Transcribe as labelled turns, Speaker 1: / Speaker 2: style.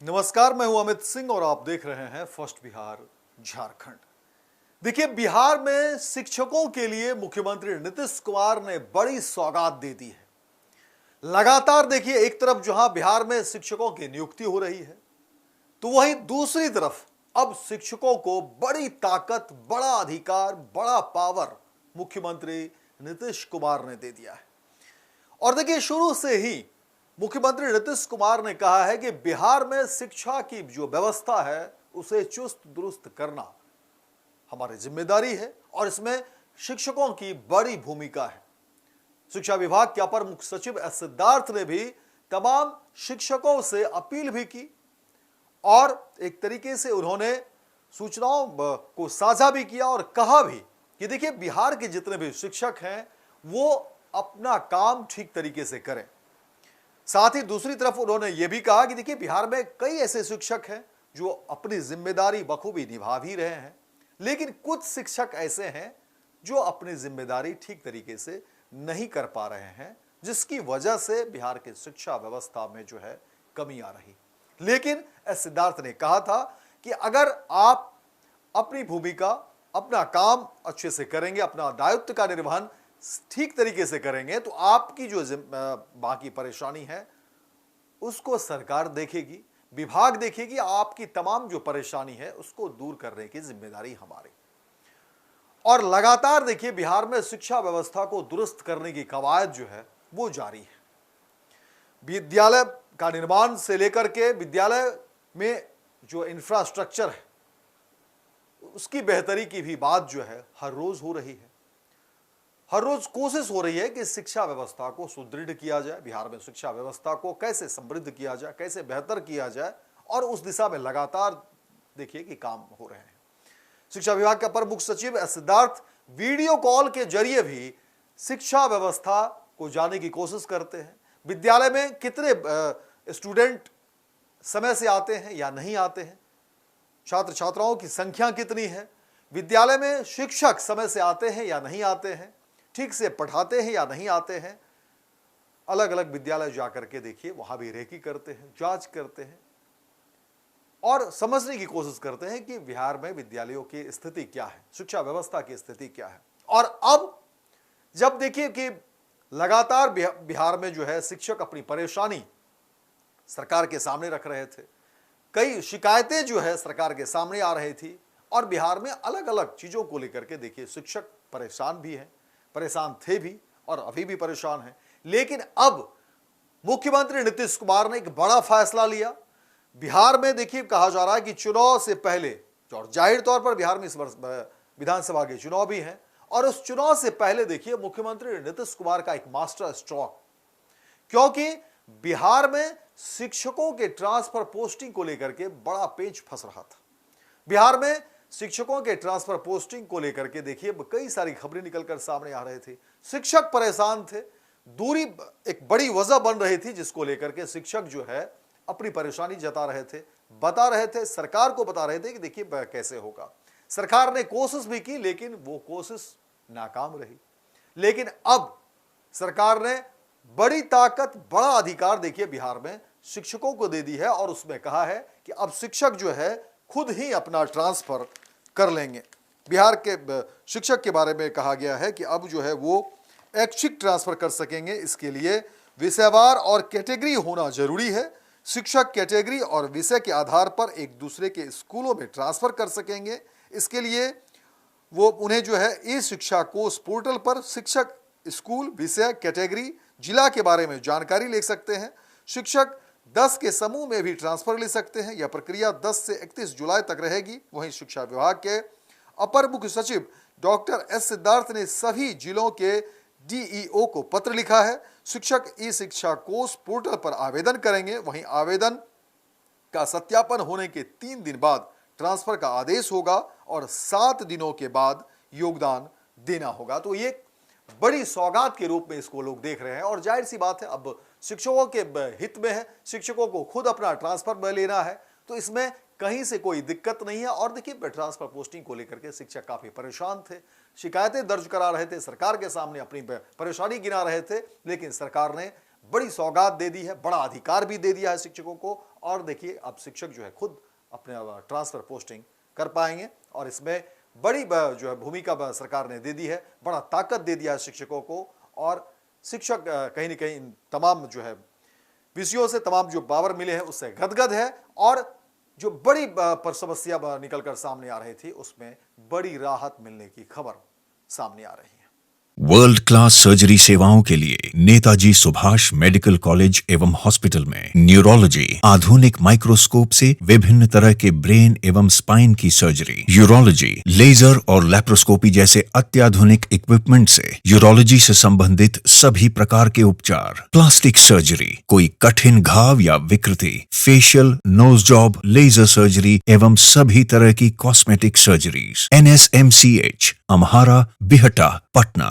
Speaker 1: नमस्कार, मैं हूं अमित सिंह और आप देख रहे हैं फर्स्ट बिहार झारखंड। देखिए, बिहार में शिक्षकों के लिए मुख्यमंत्री नीतीश कुमार ने बड़ी सौगात दे दी है। लगातार देखिए, एक तरफ जहां बिहार में शिक्षकों की नियुक्ति हो रही है, तो वहीं दूसरी तरफ अब शिक्षकों को बड़ी ताकत, बड़ा अधिकार, बड़ा पावर मुख्यमंत्री नीतीश कुमार ने दे दिया है। और देखिए, शुरू से ही मुख्यमंत्री नीतीश कुमार ने कहा है कि बिहार में शिक्षा की जो व्यवस्था है उसे चुस्त दुरुस्त करना हमारी जिम्मेदारी है और इसमें शिक्षकों की बड़ी भूमिका है। शिक्षा विभाग के अपर मुख्य सचिव एस सिद्धार्थ ने भी तमाम शिक्षकों से अपील भी की और एक तरीके से उन्होंने सूचनाओं को साझा भी किया और कहा भी कि देखिए, बिहार के जितने भी शिक्षक हैं वो अपना काम ठीक तरीके से करें। साथ ही दूसरी तरफ उन्होंने यह भी कहा कि देखिए, बिहार में कई ऐसे शिक्षक हैं जो अपनी जिम्मेदारी बखूबी निभा भी रहे हैं, लेकिन कुछ शिक्षक ऐसे हैं जो अपनी जिम्मेदारी ठीक तरीके से नहीं कर पा रहे हैं, जिसकी वजह से बिहार की शिक्षा व्यवस्था में जो है कमी आ रही। लेकिन एस सिद्धार्थ ने कहा था कि अगर आप अपनी भूमिका, अपना काम अच्छे से करेंगे, अपना दायित्व का निर्वहन ठीक तरीके से करेंगे, तो आपकी जो बाकी परेशानी है उसको सरकार देखेगी, विभाग देखेगी। आपकी तमाम जो परेशानी है उसको दूर करने की जिम्मेदारी हमारी। और लगातार देखिए, बिहार में शिक्षा व्यवस्था को दुरुस्त करने की कवायद जो है वो जारी है। विद्यालय का निर्माण से लेकर के विद्यालय में जो इंफ्रास्ट्रक्चर है उसकी बेहतरी की भी बात जो है हर रोज हो रही है। हर रोज कोशिश हो रही है कि शिक्षा व्यवस्था को सुदृढ़ किया जाए, बिहार में शिक्षा व्यवस्था को कैसे समृद्ध किया जाए, कैसे बेहतर किया जाए, और उस दिशा में लगातार देखिए कि काम हो रहे हैं। शिक्षा विभाग के अपर मुख्य सचिव एस सिद्धार्थ वीडियो कॉल के जरिए भी शिक्षा व्यवस्था को जानने की कोशिश करते हैं। विद्यालय में कितने स्टूडेंट समय से आते हैं या नहीं आते हैं, छात्र छात्राओं की संख्या कितनी है, विद्यालय में शिक्षक समय से आते हैं या नहीं आते हैं, ठीक से पढ़ाते हैं या नहीं आते हैं। अलग अलग विद्यालय जाकर के देखिए, वहां भी रेकी करते हैं, जांच करते हैं और समझने की कोशिश करते हैं कि बिहार में विद्यालयों की स्थिति क्या है, शिक्षा व्यवस्था की स्थिति क्या है। और अब जब देखिए कि लगातार बिहार में जो है शिक्षक अपनी परेशानी सरकार के सामने रख रहे थे, कई शिकायतें जो है सरकार के सामने आ रही थी और बिहार में अलग अलग चीजों को लेकर के देखिए शिक्षक परेशान भी हैं, परेशान थे भी और अभी भी परेशान हैं। लेकिन अब मुख्यमंत्री नीतीश कुमार ने एक बड़ा फैसला लिया। बिहार में देखिए कहा जा रहा है कि चुनाव से पहले, और जाहिर तौर पर बिहार में इस वर्ष विधानसभा के चुनाव भी हैं, और उस चुनाव से पहले देखिए मुख्यमंत्री नीतीश कुमार का एक मास्टर स्ट्रोक, क्योंकि बिहार में शिक्षकों के ट्रांसफर पोस्टिंग को लेकर के बड़ा पेच फंस रहा था। बिहार में शिक्षकों के ट्रांसफर पोस्टिंग को लेकर के देखिए कई सारी खबरें निकलकर सामने आ रहे थे। शिक्षक परेशान थे, दूरी एक बड़ी वजह बन रही थी, जिसको लेकर के शिक्षक जो है अपनी परेशानी जता रहे थे, बता रहे थे, सरकार को बता रहे थे कि देखिए कैसे होगा। सरकार ने कोशिश भी की, लेकिन वो कोशिश नाकाम रही। लेकिन अब सरकार ने बड़ी ताकत, बड़ा अधिकार देखिए बिहार में शिक्षकों को दे दी है और उसमें कहा है कि अब शिक्षक जो है खुद ही अपना ट्रांसफर कर लेंगे। बिहार के शिक्षक के बारे में कहा गया है कि अब जो है वो ऐच्छिक ट्रांसफर कर सकेंगे। इसके लिए विषयवार और कैटेगरी होना जरूरी है। शिक्षक कैटेगरी और विषय के आधार पर एक दूसरे के स्कूलों में ट्रांसफर कर सकेंगे। इसके लिए वो उन्हें जो है ई शिक्षा कोष पोर्टल पर शिक्षक, स्कूल, विषय, कैटेगरी, जिला के बारे में जानकारी ले सकते हैं। शिक्षक 10 के समूह में भी ट्रांसफर ले सकते हैं। यह प्रक्रिया 10 से 31 जुलाई तक रहेगी। वहीं शिक्षा विभाग के अपर मुख्य सचिव डॉक्टर एस सिद्धार्थ ने सभी जिलों के डीईओ को पत्र लिखा है। शिक्षक ई शिक्षा कोष पोर्टल पर आवेदन करेंगे। वहीं आवेदन का सत्यापन होने के 3 दिन बाद ट्रांसफर का आदेश होगा और 7 दिनों के बाद योगदान देना होगा। तो ये बड़ी सौगात के रूप में इसको लोग देख रहे हैं और जाहिर सी बात है अब शिक्षकों के हित में है, शिक्षकों को खुद अपना ट्रांसफर में लेना है, तो इसमें कहीं से कोई दिक्कत नहीं है। और देखिए, ट्रांसफर पोस्टिंग को लेकर के शिक्षक काफी परेशान थे, शिकायतें दर्ज करा रहे थे, सरकार के सामने अपनी परेशानी गिना रहे थे, लेकिन सरकार ने बड़ी सौगात दे दी है, बड़ा अधिकार भी दे दिया है शिक्षकों को और देखिए अब शिक्षक जो है खुद अपने ट्रांसफर पोस्टिंग कर पाएंगे और इसमें बड़ी जो है भूमिका सरकार ने दे दी है, बड़ा ताकत दे दिया है शिक्षकों को। और शिक्षक कहीं न कहीं इन तमाम जो है विषयों से, तमाम जो पावर मिले हैं उससे गदगद है और जो बड़ी पर समस्या निकल कर सामने आ रही थी उसमें बड़ी राहत मिलने की खबर सामने आ रही है।
Speaker 2: वर्ल्ड क्लास सर्जरी सेवाओं के लिए नेताजी सुभाष मेडिकल कॉलेज एवं हॉस्पिटल में न्यूरोलॉजी, आधुनिक माइक्रोस्कोप से विभिन्न तरह के ब्रेन एवं स्पाइन की सर्जरी, यूरोलॉजी, लेजर और लैप्रोस्कोपी जैसे अत्याधुनिक इक्विपमेंट से यूरोलॉजी से संबंधित सभी प्रकार के उपचार, प्लास्टिक सर्जरी, कोई कठिन घाव या विकृति, facial, nose job, laser surgery एवं सभी तरह की cosmetic surgeries. NSMCH, Amhara, Bihta, Patna.